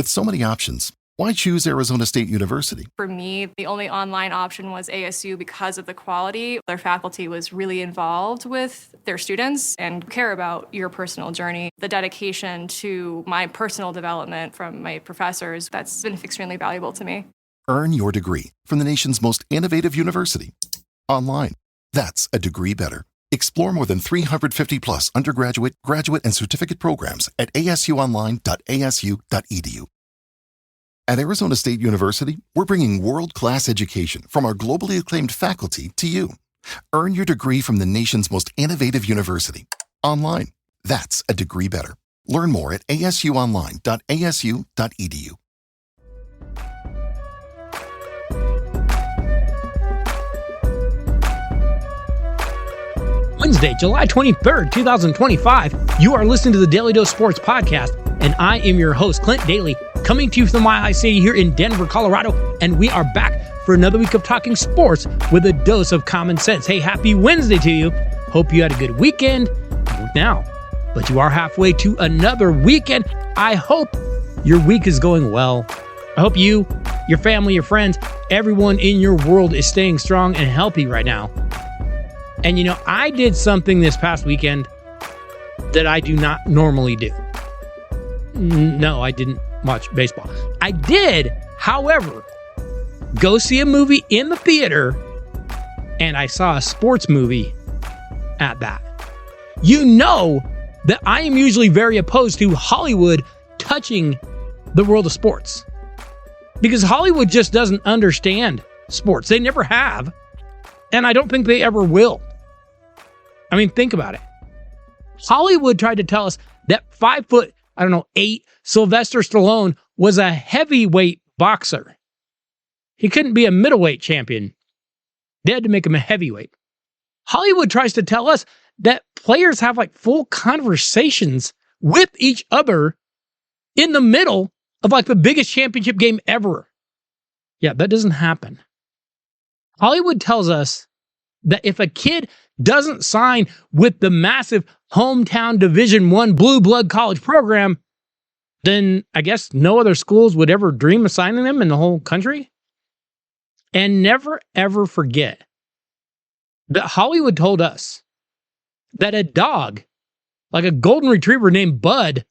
With so many options, why choose Arizona State University? For me, the only online option was ASU because of the quality. Their faculty was really involved with their students and care about your personal journey. The dedication to my personal development from my professors, that's been extremely valuable to me. Earn your degree from the nation's most innovative university. Online. That's a degree better. Explore more than 350 plus undergraduate, graduate, and certificate programs at asuonline.asu.edu. At Arizona State University, we're bringing world-class education from our globally acclaimed faculty to you. Earn your degree from the nation's most innovative university. Online. That's a degree better. Learn more at asuonline.asu.edu. Wednesday, July 23rd, 2025. You are listening to the Daly Dose Sports Podcast, and I am your host, Clint Daly, coming to you from the Mile High City here in Denver, Colorado, and we are back for another week of talking sports with a dose of common sense. Hey, happy Wednesday to you. Hope you had a good weekend now, but you are halfway to another weekend. I hope your week is going well. I hope you, your family, your friends, everyone in your world is staying strong and healthy right now. And you know, I did something this past weekend that I do not normally do. No, I didn't watch baseball. I did, however, go see a movie in the theater, and I saw a sports movie at that. You know that I am usually very opposed to Hollywood touching the world of sports, because Hollywood just doesn't understand sports. They never have, and I don't think they ever will. I mean, think about it. Hollywood tried to tell us that 5'8" Sylvester Stallone was a heavyweight boxer. He couldn't be a middleweight champion. They had to make him a heavyweight. Hollywood tries to tell us that players have like full conversations with each other in the middle of like the biggest championship game ever. Yeah, that doesn't happen. Hollywood tells us that if a kid doesn't sign with the massive hometown Division I blue blood college program, then I guess no other schools would ever dream of signing them in the whole country. And never, ever forget that Hollywood told us that a dog, like a golden retriever named Bud,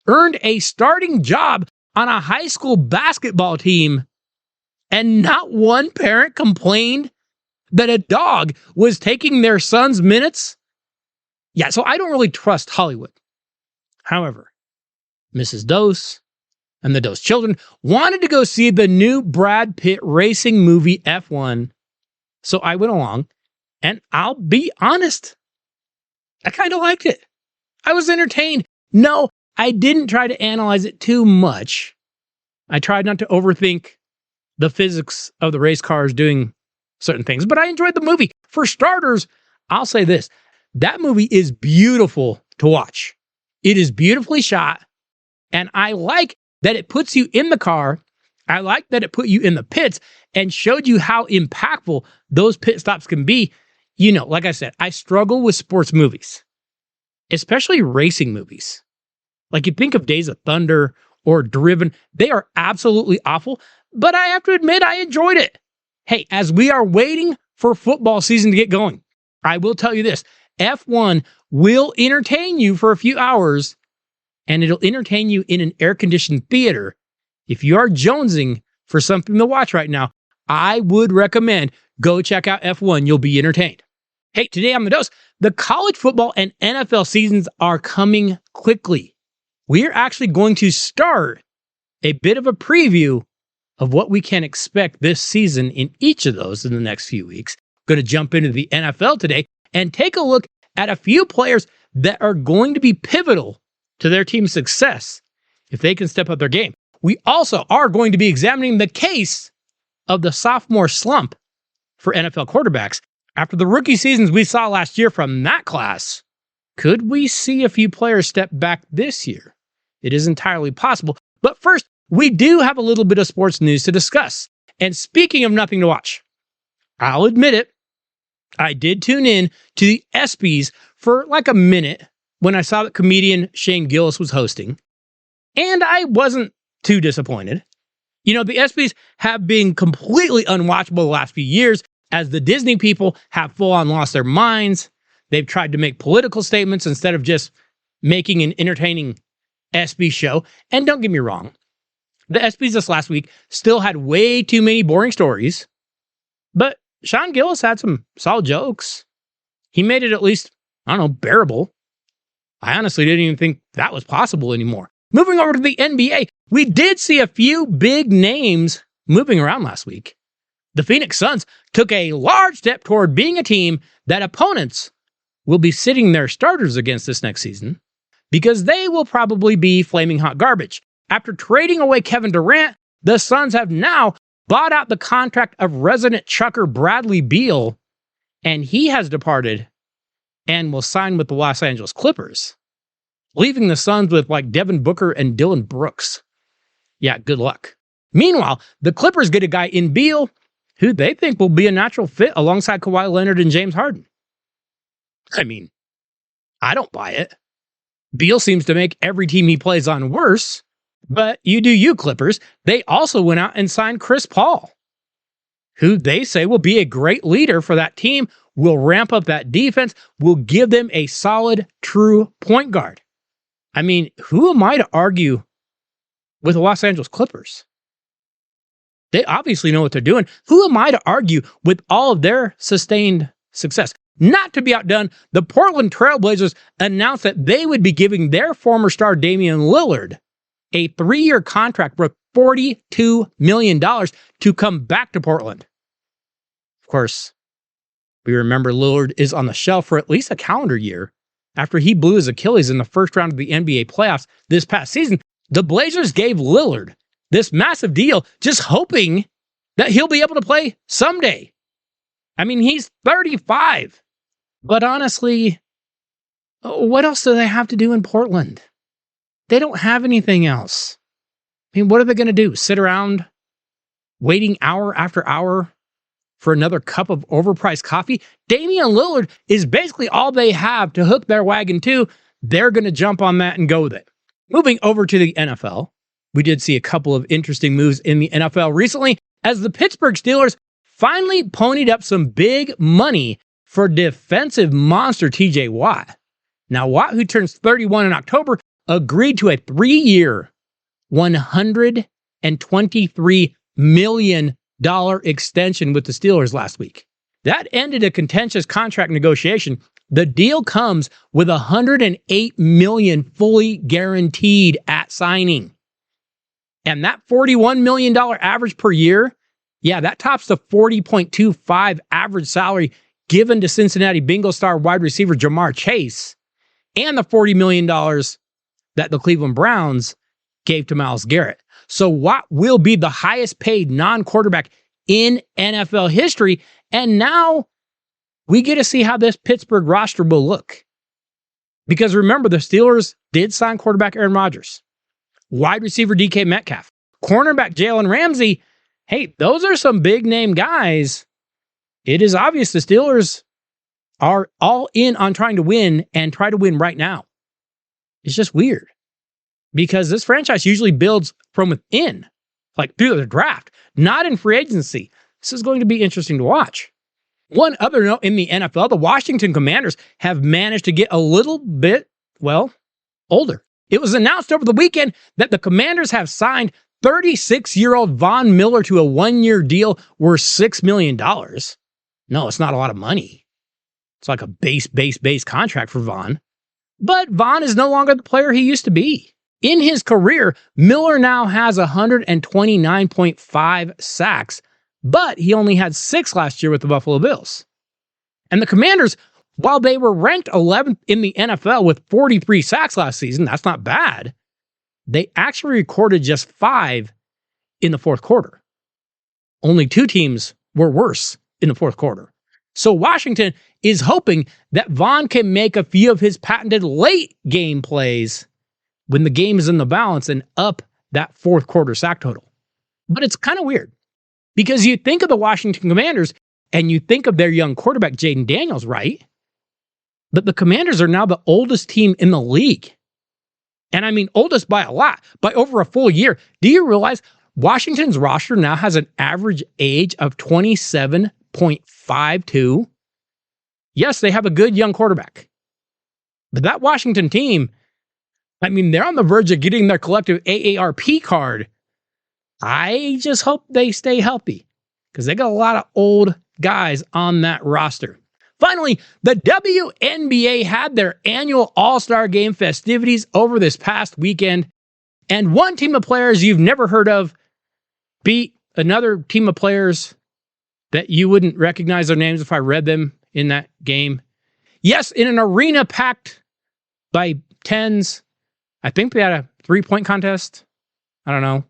earned a starting job on a high school basketball team, and not one parent complained that a dog was taking their son's minutes. Yeah, so I don't really trust Hollywood. However, Mrs. Dose and the Dose children wanted to go see the new Brad Pitt racing movie F1. So I went along, and I'll be honest, I kind of liked it. I was entertained. No, I didn't try to analyze it too much. I tried not to overthink the physics of the race cars doing certain things, but I enjoyed the movie. For starters, I'll say this. That movie is beautiful to watch. It is beautifully shot, and I like that it puts you in the car. I like that it put you in the pits and showed you how impactful those pit stops can be. You know, like I said, I struggle with sports movies, especially racing movies. Like you think of Days of Thunder or Driven, they are absolutely awful, but I have to admit I enjoyed it. Hey, as we are waiting for football season to get going, I will tell you this, F1 will entertain you for a few hours, and it'll entertain you in an air-conditioned theater. If you are jonesing for something to watch right now, I would recommend go check out F1. You'll be entertained. Hey, today on The Dose, the college football and NFL seasons are coming quickly. We're actually going to start a bit of a preview of what we can expect this season in each of those in the next few weeks. Going to jump into the NFL today and take a look at a few players that are going to be pivotal to their team's success if they can step up their game. We also are going to be examining the case of the sophomore slump for NFL quarterbacks. After the rookie seasons we saw last year from that class, could we see a few players step back this year? It is entirely possible. But first, we do have a little bit of sports news to discuss. And speaking of nothing to watch, I'll admit it, I did tune in to the ESPYs for like a minute when I saw that comedian Shane Gillis was hosting. And I wasn't too disappointed. You know, the ESPYs have been completely unwatchable the last few years as the Disney people have full-on lost their minds. They've tried to make political statements instead of just making an entertaining ESPY show. And don't get me wrong, the ESPYs this last week still had way too many boring stories, but Sean Gillis had some solid jokes. He made it at least, I don't know, bearable. I honestly didn't even think that was possible anymore. Moving over to the NBA, we did see a few big names moving around last week. The Phoenix Suns took a large step toward being a team that opponents will be sitting their starters against this next season because they will probably be flaming hot garbage. After trading away Kevin Durant, the Suns have now bought out the contract of resident chucker Bradley Beal, and he has departed and will sign with the Los Angeles Clippers, leaving the Suns with like Devin Booker and Dylan Brooks. Yeah, good luck. Meanwhile, the Clippers get a guy in Beal who they think will be a natural fit alongside Kawhi Leonard and James Harden. I mean, I don't buy it. Beal seems to make every team he plays on worse, but you do you, Clippers. They also went out and signed Chris Paul, who they say will be a great leader for that team, will ramp up that defense, will give them a solid, true point guard. I mean, who am I to argue with the Los Angeles Clippers? They obviously know what they're doing. Who am I to argue with all of their sustained success? Not to be outdone, the Portland Trail Blazers announced that they would be giving their former star Damian Lillard a 3-year contract worth $42 million to come back to Portland. Of course, we remember Lillard is on the shelf for at least a calendar year after he blew his Achilles in the first round of the NBA playoffs this past season. The Blazers gave Lillard this massive deal just hoping that he'll be able to play someday. I mean, he's 35. But honestly, what else do they have to do in Portland? They don't have anything else. I mean, what are they going to do? Sit around waiting hour after hour for another cup of overpriced coffee? Damian Lillard is basically all they have to hook their wagon to. They're going to jump on that and go with it. Moving over to the NFL, we did see a couple of interesting moves in the NFL recently as the Pittsburgh Steelers finally ponied up some big money for defensive monster TJ Watt. Now, Watt, who turns 31 in October, agreed to a 3-year, $123 million extension with the Steelers last week. That ended a contentious contract negotiation. The deal comes with $108 million fully guaranteed at signing. And that $41 million average per year, yeah, that tops the $40.25 average salary given to Cincinnati Bengals star wide receiver Jamar Chase and the $40 million that the Cleveland Browns gave to Myles Garrett. So Watt will be the highest paid non-quarterback in NFL history. And now we get to see how this Pittsburgh roster will look. Because remember, the Steelers did sign quarterback Aaron Rodgers, wide receiver DK Metcalf, cornerback Jalen Ramsey. Hey, those are some big name guys. It is obvious the Steelers are all in on trying to win and try to win right now. It's just weird because this franchise usually builds from within, like through the draft, not in free agency. This is going to be interesting to watch. One other note in the NFL, the Washington Commanders have managed to get a little bit, well, older. It was announced over the weekend that the Commanders have signed 36-year-old Von Miller to a 1-year deal worth $6 million. No, it's not a lot of money. It's like a base contract for Von. But Von is no longer the player he used to be. In his career, Miller now has 129.5 sacks, but he only had 6 last year with the Buffalo Bills. And the Commanders, while they were ranked 11th in the NFL with 43 sacks last season, that's not bad. They actually recorded just 5 in the fourth quarter. Only 2 teams were worse in the fourth quarter. So Washington is hoping that Von can make a few of his patented late game plays when the game is in the balance and up that fourth quarter sack total. But it's kind of weird because you think of the Washington Commanders and you think of their young quarterback, Jaden Daniels, right? But the Commanders are now the oldest team in the league. And I mean oldest by a lot, by over a full year. Do you realize Washington's roster now has an average age of 27.52? Yes, they have a good young quarterback. But that Washington team, I mean, they're on the verge of getting their collective AARP card. I just hope they stay healthy because they got a lot of old guys on that roster. Finally, the WNBA had their annual All-Star Game festivities over this past weekend, and one team of players you've never heard of beat another team of players that you wouldn't recognize their names if I read them in that game. Yes, in an arena packed by tens. I think they had a 3-point contest. I don't know.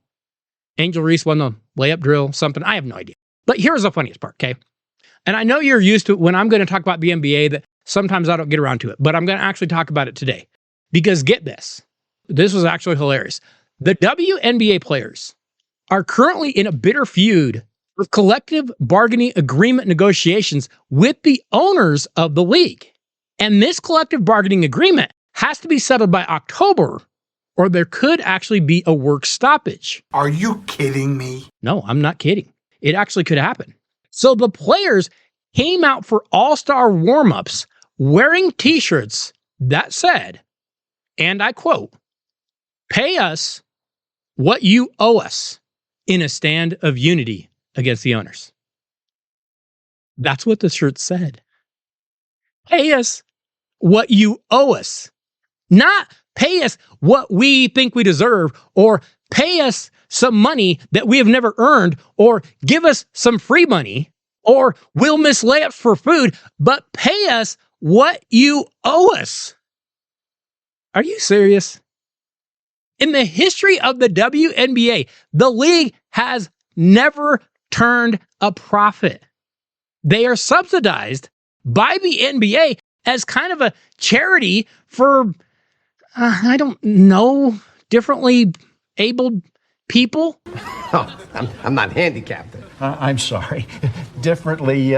Angel Reese won the layup drill, something. I have no idea. But here's the funniest part, okay? And I know you're used to it when I'm going to talk about the NBA that sometimes I don't get around to it, but I'm going to actually talk about it today. Because get this. This was actually hilarious. The WNBA players are currently in a bitter feud with collective bargaining agreement negotiations with the owners of the league. And this collective bargaining agreement has to be settled by October, or there could actually be a work stoppage. Are you kidding me? No, I'm not kidding. It actually could happen. So the players came out for all-star warm-ups wearing t-shirts that said, and I quote, "Pay us what you owe us," in a stand of unity against the owners. That's what the shirt said. Pay us what you owe us. Not pay us what we think we deserve, or pay us some money that we have never earned, or give us some free money, or we'll miss layups for food, but pay us what you owe us. Are you serious? In the history of the WNBA, the league has never turned a profit. They are subsidized by the NBA as kind of a charity for, I don't know, differently abled people. Oh, I'm not handicapped. I'm sorry. Differently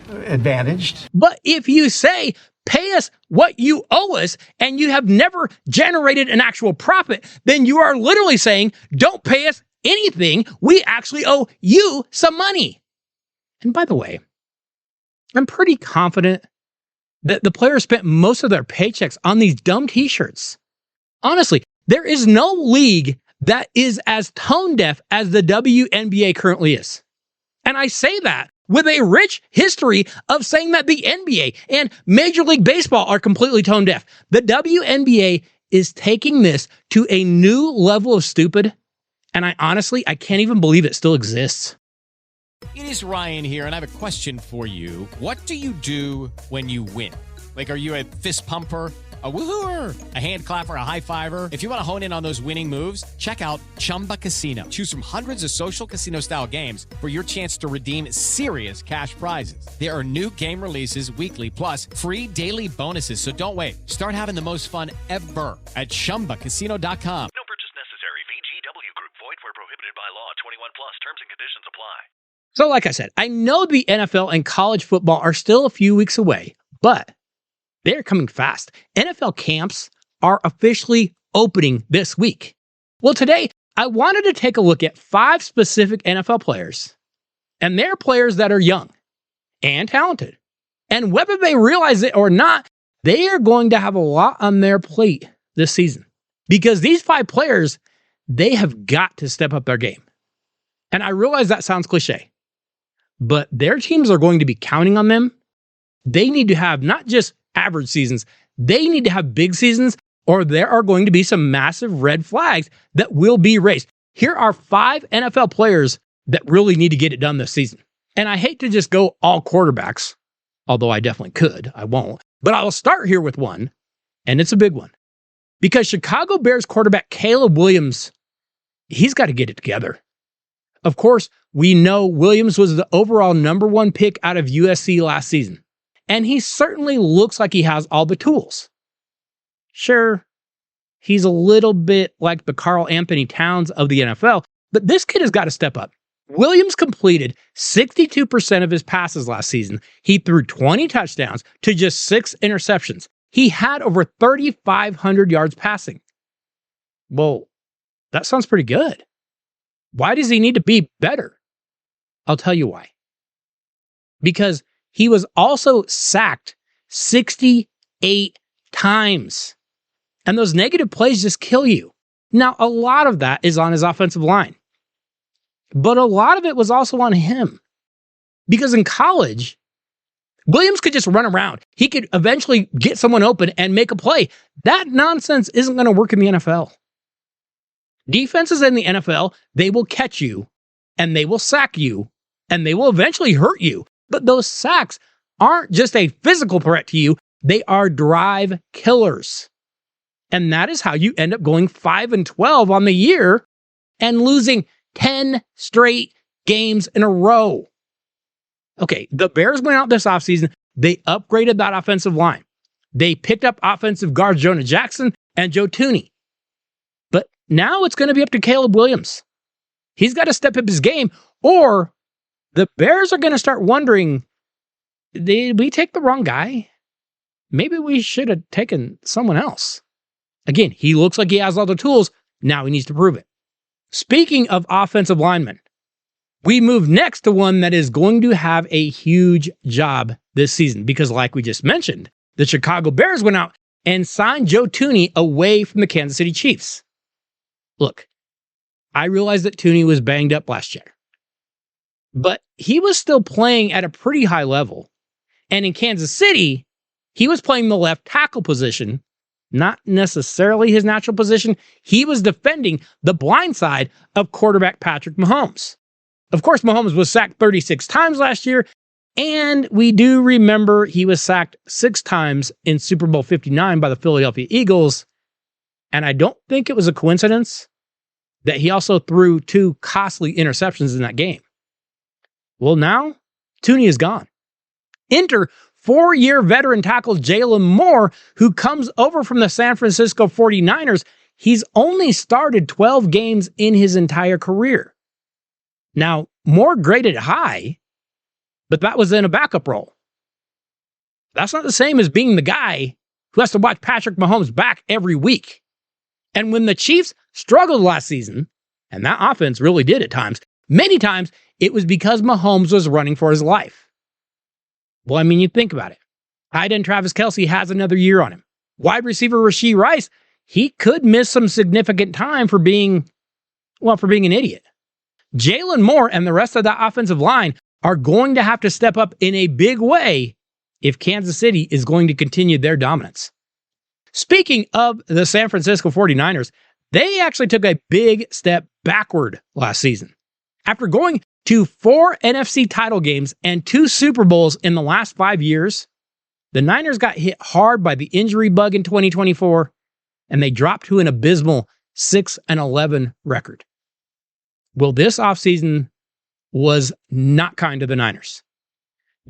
advantaged. But if you say, pay us what you owe us, and you have never generated an actual profit, then you are literally saying, don't pay us anything. We actually owe you some money. And by the way, I'm pretty confident that the players spent most of their paychecks on these dumb t-shirts. Honestly, there is no league that is as tone deaf as the WNBA currently is. And I say that with a rich history of saying that the NBA and Major League Baseball are completely tone deaf. The WNBA is taking this to a new level of stupid, and I can't even believe it still exists. It is Ryan here, and I have a question for you. What do you do when you win? Like, are you a fist pumper, a woohooer, a hand clapper, a high fiver? If you want to hone in on those winning moves, check out Chumba Casino. Choose from hundreds of social casino-style games for your chance to redeem serious cash prizes. There are new game releases weekly, plus free daily bonuses. So don't wait. Start having the most fun ever at ChumbaCasino.com. No purchase necessary. VGW Group. Void where prohibited by law. 21 plus. Terms and conditions apply. So like I said, I know the NFL and college football are still a few weeks away, but they're coming fast. NFL camps are officially opening this week. Well, today, I wanted to take a look at 5 specific NFL players, and they're players that are young and talented. And whether they realize it or not, they are going to have a lot on their plate this season. Because these 5 players, they have got to step up their game. And I realize that sounds cliche, but their teams are going to be counting on them. They need to have not just average seasons, they need to have big seasons, or there are going to be some massive red flags that will be raised. Here are 5 NFL players that really need to get it done this season. And I hate to just go all quarterbacks, although I definitely could. I won't. But I'll start here with one, and it's a big one. Because Chicago Bears quarterback Caleb Williams, he's got to get it together. Of course, we know Williams was the overall number 1 pick out of USC last season. And he certainly looks like he has all the tools. Sure, he's a little bit like the Karl Anthony Towns of the NFL, but this kid has got to step up. Williams completed 62% of his passes last season. He threw 20 touchdowns to just 6 interceptions. He had over 3,500 yards passing. Well, that sounds pretty good. Why does he need to be better? I'll tell you why. Because he was also sacked 68 times. And those negative plays just kill you. Now, a lot of that is on his offensive line. But a lot of it was also on him. Because in college, Williams could just run around. He could eventually get someone open and make a play. That nonsense isn't going to work in the NFL. Defenses in the NFL, they will catch you, and they will sack you, and they will eventually hurt you. But those sacks aren't just a physical threat to you, they are drive killers. And that is how you end up going 5-12 on the year and losing 10 straight games in a row. Okay, the Bears went out this offseason. They upgraded that offensive line. They picked up offensive guards Jonah Jackson and Joe Thuney. But now it's going to be up to Caleb Williams. He's got to step up his game, or the Bears are going to start wondering, did we take the wrong guy? Maybe we should have taken someone else. Again, he looks like he has all the tools. Now he needs to prove it. Speaking of offensive linemen, we move next to one that is going to have a huge job this season because, like we just mentioned, the Chicago Bears went out and signed Joe Thuney away from the Kansas City Chiefs. Look, I realize that Thuney was banged up last year, but he was still playing at a pretty high level. And in Kansas City, he was playing the left tackle position, not necessarily his natural position. He was defending the blind side of quarterback Patrick Mahomes. Of course, Mahomes was sacked 36 times last year, and we do remember he was sacked 6 times in Super Bowl 59 by the Philadelphia Eagles, and I don't think it was a coincidence that he also threw 2 costly interceptions in that game. Well, now, Thuney is gone. Enter 4-year veteran tackle Jalen Moore, who comes over from the San Francisco 49ers. He's only started 12 games in his entire career. Now, Moore graded high, but that was in a backup role. That's not the same as being the guy who has to watch Patrick Mahomes back every week. And when the Chiefs struggled last season, and that offense really did at times, many times it was because Mahomes was running for his life. Well, I mean, you think about it. Tight end Travis Kelce has another year on him. Wide receiver Rashee Rice, he could miss some significant time for being an idiot. Jalen Moore and the rest of that offensive line are going to have to step up in a big way if Kansas City is going to continue their dominance. Speaking of the San Francisco 49ers, they actually took a big step backward last season. After going to 4 NFC title games and 2 Super Bowls in the last 5 years, the Niners got hit hard by the injury bug in 2024, and they dropped to an abysmal 6-11 record. Well, this offseason was not kind to the Niners.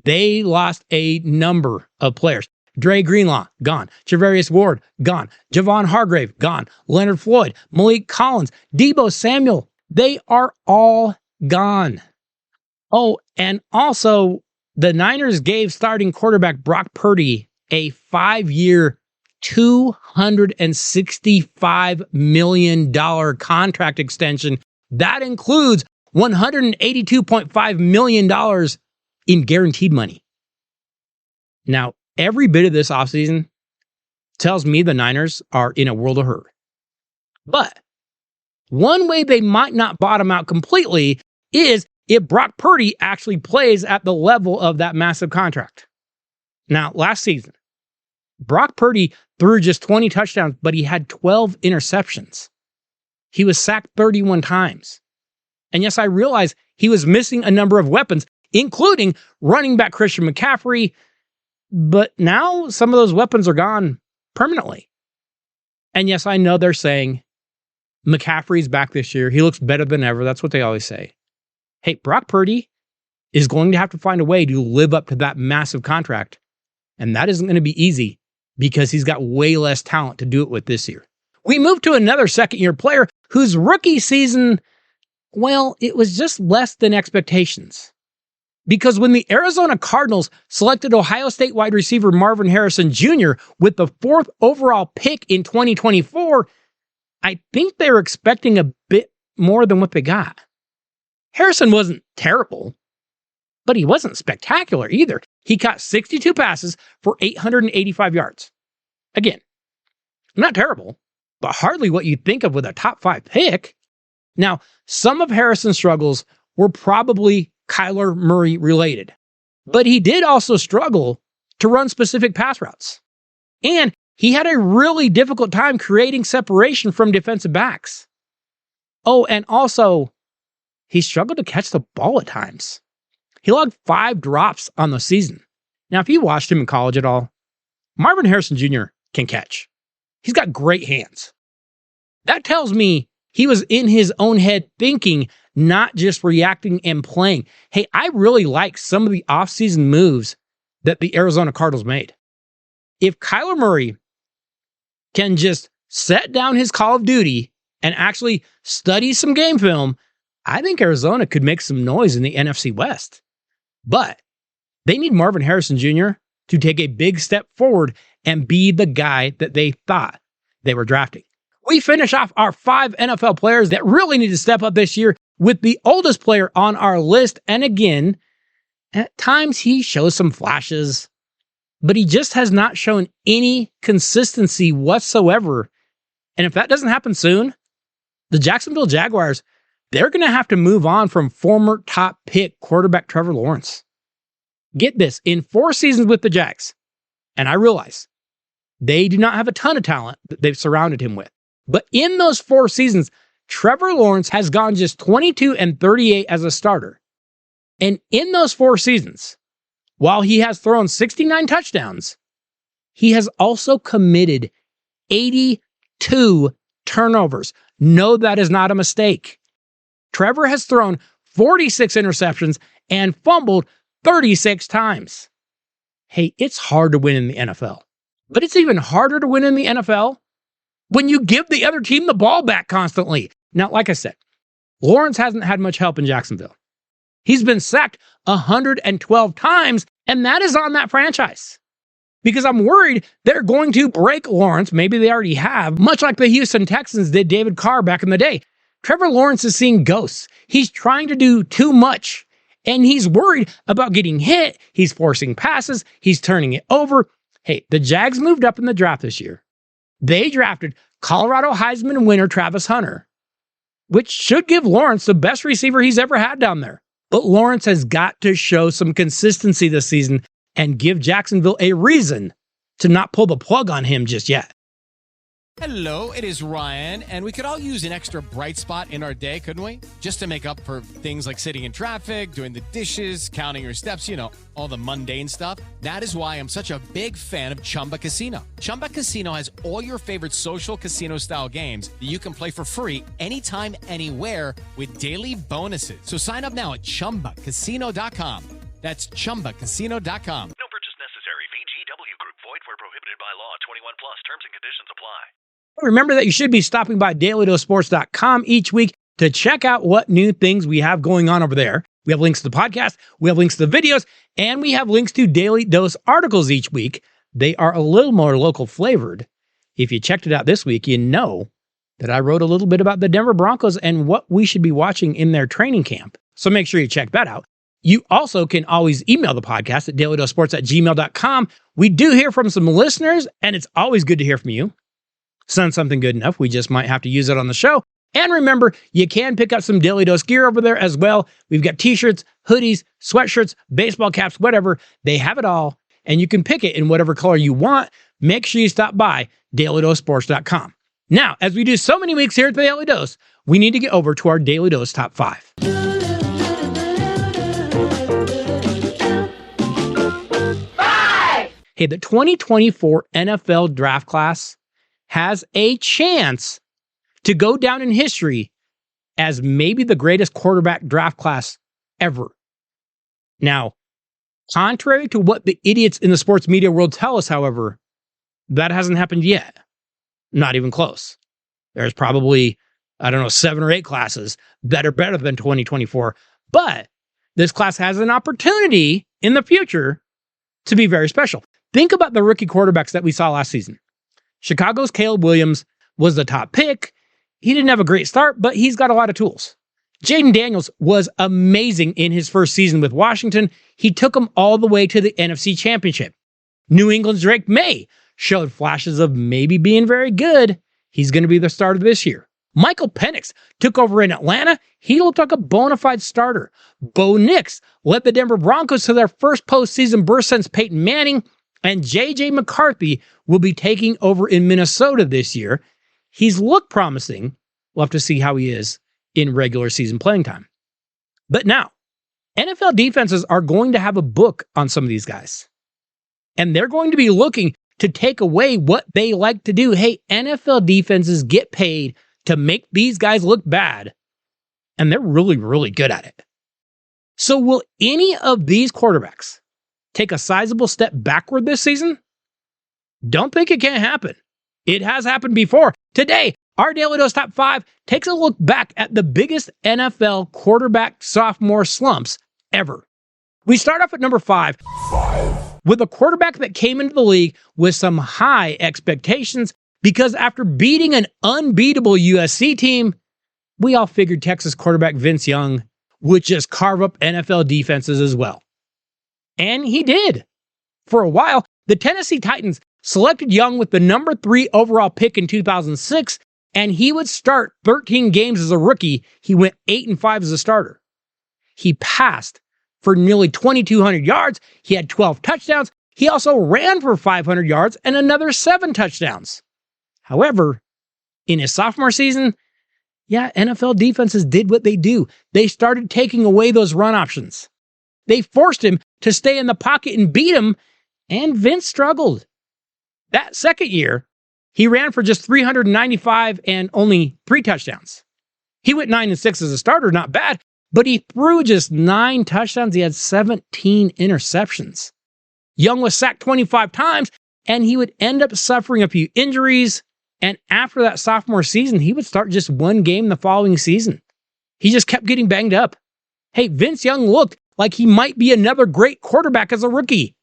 They lost a number of players. Dre Greenlaw, gone. Charvarius Ward, gone. Javon Hargrave, gone. Leonard Floyd, Malik Collins, Deebo Samuel, they are all gone. Oh, and also, the Niners gave starting quarterback Brock Purdy a 5-year, $265 million contract extension. That includes $182.5 million in guaranteed money. Now, every bit of this offseason tells me the Niners are in a world of hurt. But one way they might not bottom out completely is if Brock Purdy actually plays at the level of that massive contract. Now, last season, Brock Purdy threw just 20 touchdowns, but he had 12 interceptions. He was sacked 31 times. And yes, I realize he was missing a number of weapons, including running back Christian McCaffrey, but now some of those weapons are gone permanently. And yes, I know they're saying McCaffrey's back this year. He looks better than ever. That's what they always say. Hey, Brock Purdy is going to have to find a way to live up to that massive contract. And that isn't going to be easy because he's got way less talent to do it with this year. We move to another second-year player whose rookie season, well, it was just less than expectations. Because when the Arizona Cardinals selected Ohio State wide receiver Marvin Harrison Jr. with the 4th overall pick in 2024, I think they were expecting a bit more than what they got. Harrison wasn't terrible, but he wasn't spectacular either. He caught 62 passes for 885 yards. Again, not terrible, but hardly what you'd think of with a top 5 pick. Now, some of Harrison's struggles were probably Kyler Murray related, but he did also struggle to run specific pass routes. And he had a really difficult time creating separation from defensive backs. Oh, and also, he struggled to catch the ball at times. He logged 5 drops on the season. Now, if you watched him in college at all, Marvin Harrison Jr. can catch. He's got great hands. That tells me he was in his own head thinking, not just reacting and playing. Hey, I really like some of the offseason moves that the Arizona Cardinals made. If Kyler Murray can just set down his Call of Duty and actually study some game film, I think Arizona could make some noise in the NFC West. But they need Marvin Harrison Jr. to take a big step forward and be the guy that they thought they were drafting. We finish off our 5 NFL players that really need to step up this year with the oldest player on our list. And again, at times he shows some flashes, but he just has not shown any consistency whatsoever. And if that doesn't happen soon, the Jacksonville Jaguars, they're going to have to move on from former top pick quarterback Trevor Lawrence. Get this, in 4 seasons with the Jags, and I realize they do not have a ton of talent that they've surrounded him with, but in those 4 seasons, Trevor Lawrence has gone just 22-38 as a starter. And in those 4 seasons, while he has thrown 69 touchdowns, he has also committed 82 turnovers. No, that is not a mistake. Trevor has thrown 46 interceptions and fumbled 36 times. Hey, it's hard to win in the NFL, but it's even harder to win in the NFL when you give the other team the ball back constantly. Now, like I said, Lawrence hasn't had much help in Jacksonville. He's been sacked 112 times, and that is on that franchise. Because I'm worried they're going to break Lawrence, maybe they already have, much like the Houston Texans did David Carr back in the day. Trevor Lawrence is seeing ghosts. He's trying to do too much, and he's worried about getting hit. He's forcing passes. He's turning it over. Hey, the Jags moved up in the draft this year. They drafted Colorado Heisman winner Travis Hunter, which should give Lawrence the best receiver he's ever had down there. But Lawrence has got to show some consistency this season and give Jacksonville a reason to not pull the plug on him just yet. Hello, it is Ryan, and we could all use an extra bright spot in our day, couldn't we? Just to make up for things like sitting in traffic, doing the dishes, counting your steps, you know, all the mundane stuff. That is why I'm such a big fan of Chumba Casino. Chumba Casino has all your favorite social casino-style games that you can play for free anytime, anywhere with daily bonuses. So sign up now at ChumbaCasino.com. That's ChumbaCasino.com. No purchase necessary. VGW Group. Void where prohibited by law. 21 plus. Terms and conditions apply. Remember that you should be stopping by DailyDoseSports.com each week to check out what new things we have going on over there. We have links to the podcast, we have links to the videos, and we have links to Daily Dose articles each week. They are a little more local flavored. If you checked it out this week, you know that I wrote a little bit about the Denver Broncos and what we should be watching in their training camp. So make sure you check that out. You also can always email the podcast at dailydosesports@gmail.com. We do hear from some listeners, and it's always good to hear from you. Send something good enough, we just might have to use it on the show. And remember, you can pick up some Daily Dose gear over there as well. We've got t-shirts, hoodies, sweatshirts, baseball caps, whatever. They have it all, and you can pick it in whatever color you want. Make sure you stop by dailydosesports.com. Now, as we do so many weeks here at the Daily Dose, we need to get over to our Daily Dose Top 5. Hey, the 2024 NFL draft class has a chance to go down in history as maybe the greatest quarterback draft class ever. Now, contrary to what the idiots in the sports media world tell us, however, that hasn't happened yet. Not even close. There's probably, 7 or 8 classes that are better than 2024. But this class has an opportunity in the future to be very special. Think about the rookie quarterbacks that we saw last season. Chicago's Caleb Williams was the top pick. He didn't have a great start, but he's got a lot of tools. Jaden Daniels was amazing in his first season with Washington. He took them all the way to the NFC Championship. New England's Drake May showed flashes of maybe being very good. He's going to be the starter this year. Michael Penix took over in Atlanta. He looked like a bona fide starter. Bo Nix led the Denver Broncos to their first postseason burst since Peyton Manning. And J.J. McCarthy will be taking over in Minnesota this year. He's looked promising. We'll have to see how he is in regular season playing time. But now, NFL defenses are going to have a book on some of these guys. And they're going to be looking to take away what they like to do. Hey, NFL defenses get paid to make these guys look bad, and they're really, really good at it. So will any of these quarterbacks take a sizable step backward this season? Don't think it can't happen. It has happened before. Today, our Daly Dose Top 5 takes a look back at the biggest NFL quarterback sophomore slumps ever. We start off at number 5 with a quarterback that came into the league with some high expectations because after beating an unbeatable USC team, we all figured Texas quarterback Vince Young would just carve up NFL defenses as well. And he did. For a while, the Tennessee Titans selected Young with the number 3 overall pick in 2006, and he would start 13 games as a rookie. He went 8-5 as a starter. He passed for nearly 2,200 yards. He had 12 touchdowns. He also ran for 500 yards and another 7 touchdowns. However, in his sophomore season, NFL defenses did what they do. They started taking away those run options. They forced him to stay in the pocket and beat him, and Vince struggled. That second year, he ran for just 395 and only 3 touchdowns. He went 9-6 as a starter, not bad, but he threw just 9 touchdowns. He had 17 interceptions. Young was sacked 25 times, and he would end up suffering a few injuries. And after that sophomore season, he would start just 1 game the following season. He just kept getting banged up. Hey, Vince Young looked like he might be another great quarterback as a rookie.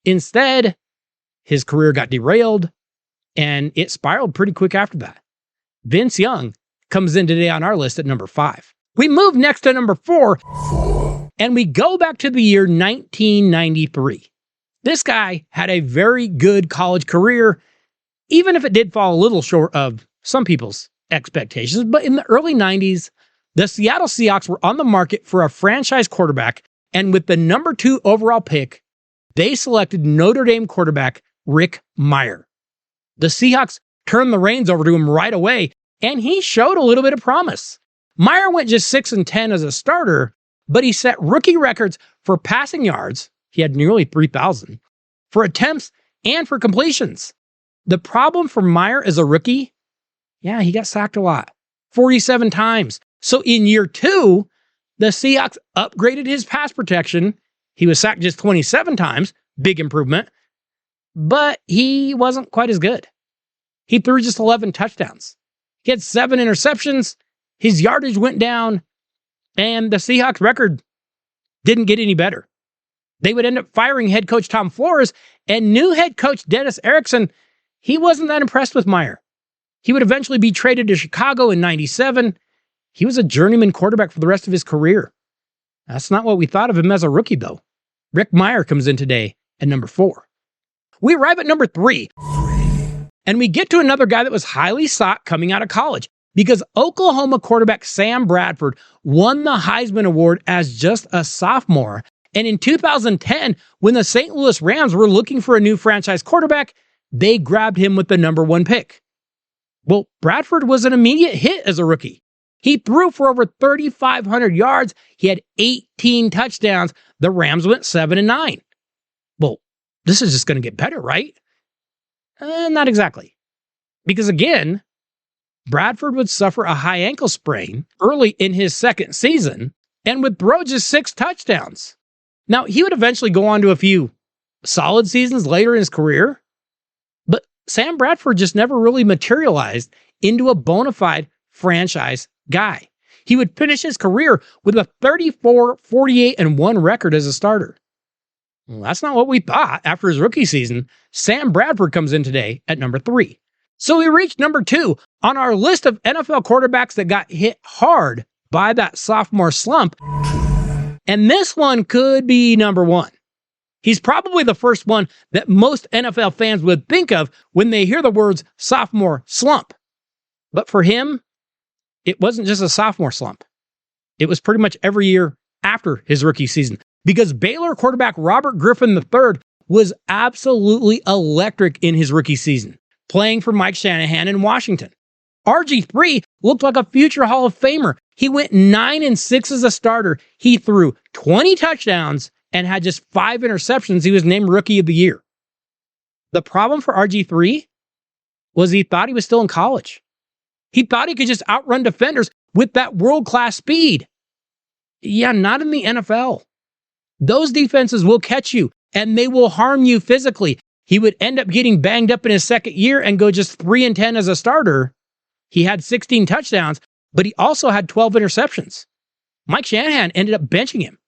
Instead, his career got derailed, and it spiraled pretty quick after that. Vince Young comes in today on our list at number 5. We move next to number 4, and we go back to the year 1993. This guy had a very good college career, even if it did fall a little short of some people's expectations. But in the early 90s, the Seattle Seahawks were on the market for a franchise quarterback, and with the number 2 overall pick, they selected Notre Dame quarterback Rick Mirer. The Seahawks turned the reins over to him right away, and he showed a little bit of promise. Mirer went just 6-10 as a starter, but he set rookie records for passing yards. He had nearly 3,000, for attempts, and for completions. The problem for Mirer as a rookie, he got sacked a lot, 47 times. So in year 2, the Seahawks upgraded his pass protection. He was sacked just 27 times, big improvement, but he wasn't quite as good. He threw just 11 touchdowns. He had 7 interceptions. His yardage went down, and the Seahawks record didn't get any better. They would end up firing head coach Tom Flores, and new head coach Dennis Erickson, he wasn't that impressed with Mirer. He would eventually be traded to Chicago in 97. He was a journeyman quarterback for the rest of his career. That's not what we thought of him as a rookie, though. Rick Mirer comes in today at number 4. We arrive at number 3, and we get to another guy that was highly sought coming out of college because Oklahoma quarterback Sam Bradford won the Heisman Award as just a sophomore. And in 2010, when the St. Louis Rams were looking for a new franchise quarterback, they grabbed him with the number 1 pick. Well, Bradford was an immediate hit as a rookie. He threw for over 3,500 yards. He had 18 touchdowns. The Rams went 7-9. Well, this is just going to get better, right? Not exactly. Because again, Bradford would suffer a high ankle sprain early in his second season and would throw just 6 touchdowns. Now, he would eventually go on to a few solid seasons later in his career, but Sam Bradford just never really materialized into a bona fide franchise guy. He would finish his career with a 34-48-1 record as a starter. Well, that's not what we thought after his rookie season. Sam Bradford comes in today at number 3. So we reached number 2 on our list of NFL quarterbacks that got hit hard by that sophomore slump. And this one could be number 1. He's probably the first one that most NFL fans would think of when they hear the words sophomore slump. But for him, it wasn't just a sophomore slump. It was pretty much every year after his rookie season, because Baylor quarterback Robert Griffin III was absolutely electric in his rookie season, playing for Mike Shanahan in Washington. RG3 looked like a future Hall of Famer. He went 9-6 as a starter. He threw 20 touchdowns and had just 5 interceptions. He was named Rookie of the Year. The problem for RG3 was he thought he was still in college. He thought he could just outrun defenders with that world-class speed. Yeah, not in the NFL. Those defenses will catch you, and they will harm you physically. He would end up getting banged up in his second year and go just 3-10 as a starter. He had 16 touchdowns, but he also had 12 interceptions. Mike Shanahan ended up benching him,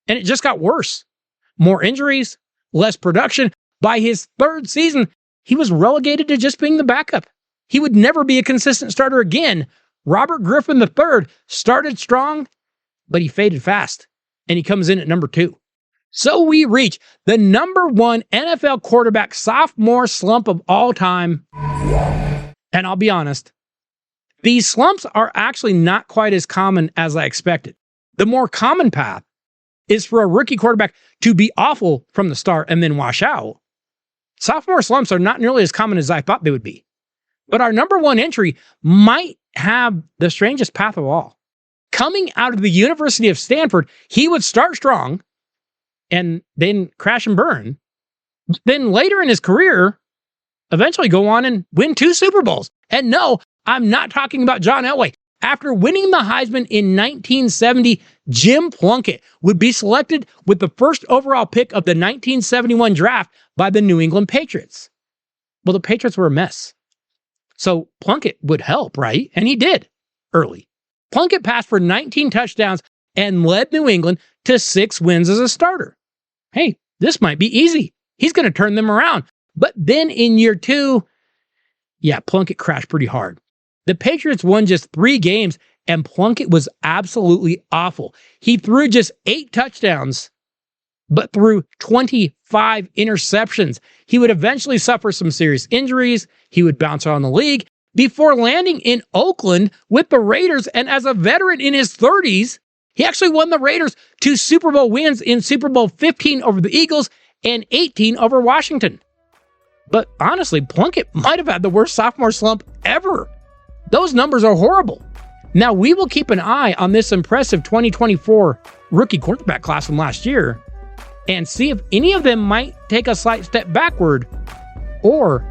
and it just got worse. More injuries, less production. By his third season, he was relegated to just being the backup. He would never be a consistent starter again. Robert Griffin III started strong, but he faded fast, and he comes in at number 2. So we reach the number 1 NFL quarterback sophomore slump of all time. And I'll be honest, these slumps are actually not quite as common as I expected. The more common path is for a rookie quarterback to be awful from the start and then wash out. Sophomore slumps are not nearly as common as I thought they would be. But our number 1 entry might have the strangest path of all. Coming out of the University of Stanford, he would start strong and then crash and burn. Then later in his career, eventually go on and win 2 Super Bowls. And no, I'm not talking about John Elway. After winning the Heisman in 1970, Jim Plunkett would be selected with the first overall pick of the 1971 draft by the New England Patriots. Well, the Patriots were a mess. So Plunkett would help, right? And he did early. Plunkett passed for 19 touchdowns and led New England to 6 wins as a starter. Hey, this might be easy. He's going to turn them around. But then in year 2, Plunkett crashed pretty hard. The Patriots won just 3 games, and Plunkett was absolutely awful. He threw just 8 touchdowns, but threw 25 interceptions. He would eventually suffer some serious injuries. He would bounce around the league before landing in Oakland with the Raiders. And as a veteran in his 30s, he actually won the Raiders 2 Super Bowl wins in Super Bowl 15 over the Eagles and 18 over Washington. But honestly, Plunkett might have had the worst sophomore slump ever. Those numbers are horrible. Now, we will keep an eye on this impressive 2024 rookie quarterback class from last year and see if any of them might take a slight step backward, or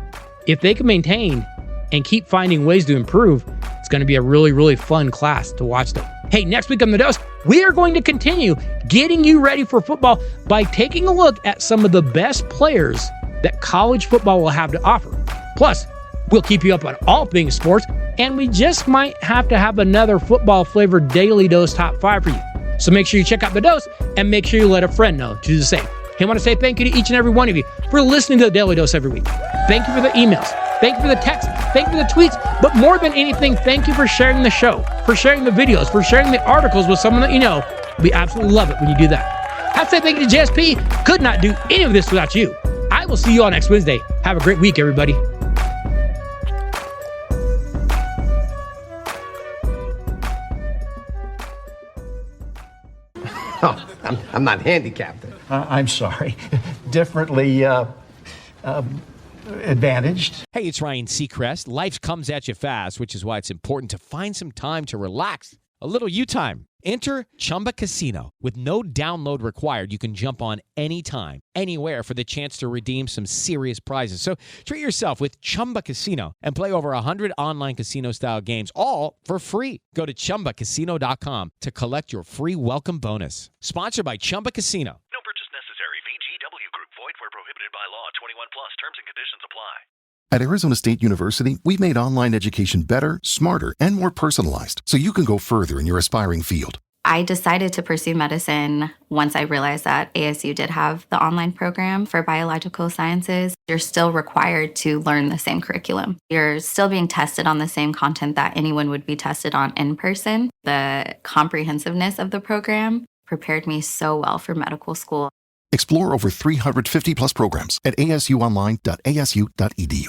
if they can maintain and keep finding ways to improve. It's going to be a really, really fun class to watch them. Hey, next week on The Dose, we are going to continue getting you ready for football by taking a look at some of the best players that college football will have to offer. Plus, we'll keep you up on all things sports, and we just might have to have another football-flavored Daily Dose Top 5 for you. So make sure you check out The Dose, and make sure you let a friend know to do the same. Hey, I want to say thank you to each and every one of you for listening to the Daily Dose every week. Thank you for the emails. Thank you for the texts. Thank you for the tweets. But more than anything, thank you for sharing the show, for sharing the videos, for sharing the articles with someone that you know. We absolutely love it when you do that. I have to say thank you to JSP. Could not do any of this without you. I will see you all next Wednesday. Have a great week, everybody. Oh, I'm not handicapped. I'm sorry. Differently advantaged. Hey, it's Ryan Seacrest. Life comes at you fast, which is why it's important to find some time to relax. A little you time. Enter Chumba Casino. With no download required, you can jump on anytime, anywhere for the chance to redeem some serious prizes. So treat yourself with Chumba Casino and play over 100 online casino-style games, all for free. Go to ChumbaCasino.com to collect your free welcome bonus. Sponsored by Chumba Casino. No purchase necessary. VGW Group. Void where prohibited by law. 21 plus. Terms and conditions apply. At Arizona State University, we've made online education better, smarter, and more personalized so you can go further in your aspiring field. I decided to pursue medicine once I realized that ASU did have the online program for biological sciences. You're still required to learn the same curriculum. You're still being tested on the same content that anyone would be tested on in person. The comprehensiveness of the program prepared me so well for medical school. Explore over 350 plus programs at asuonline.asu.edu.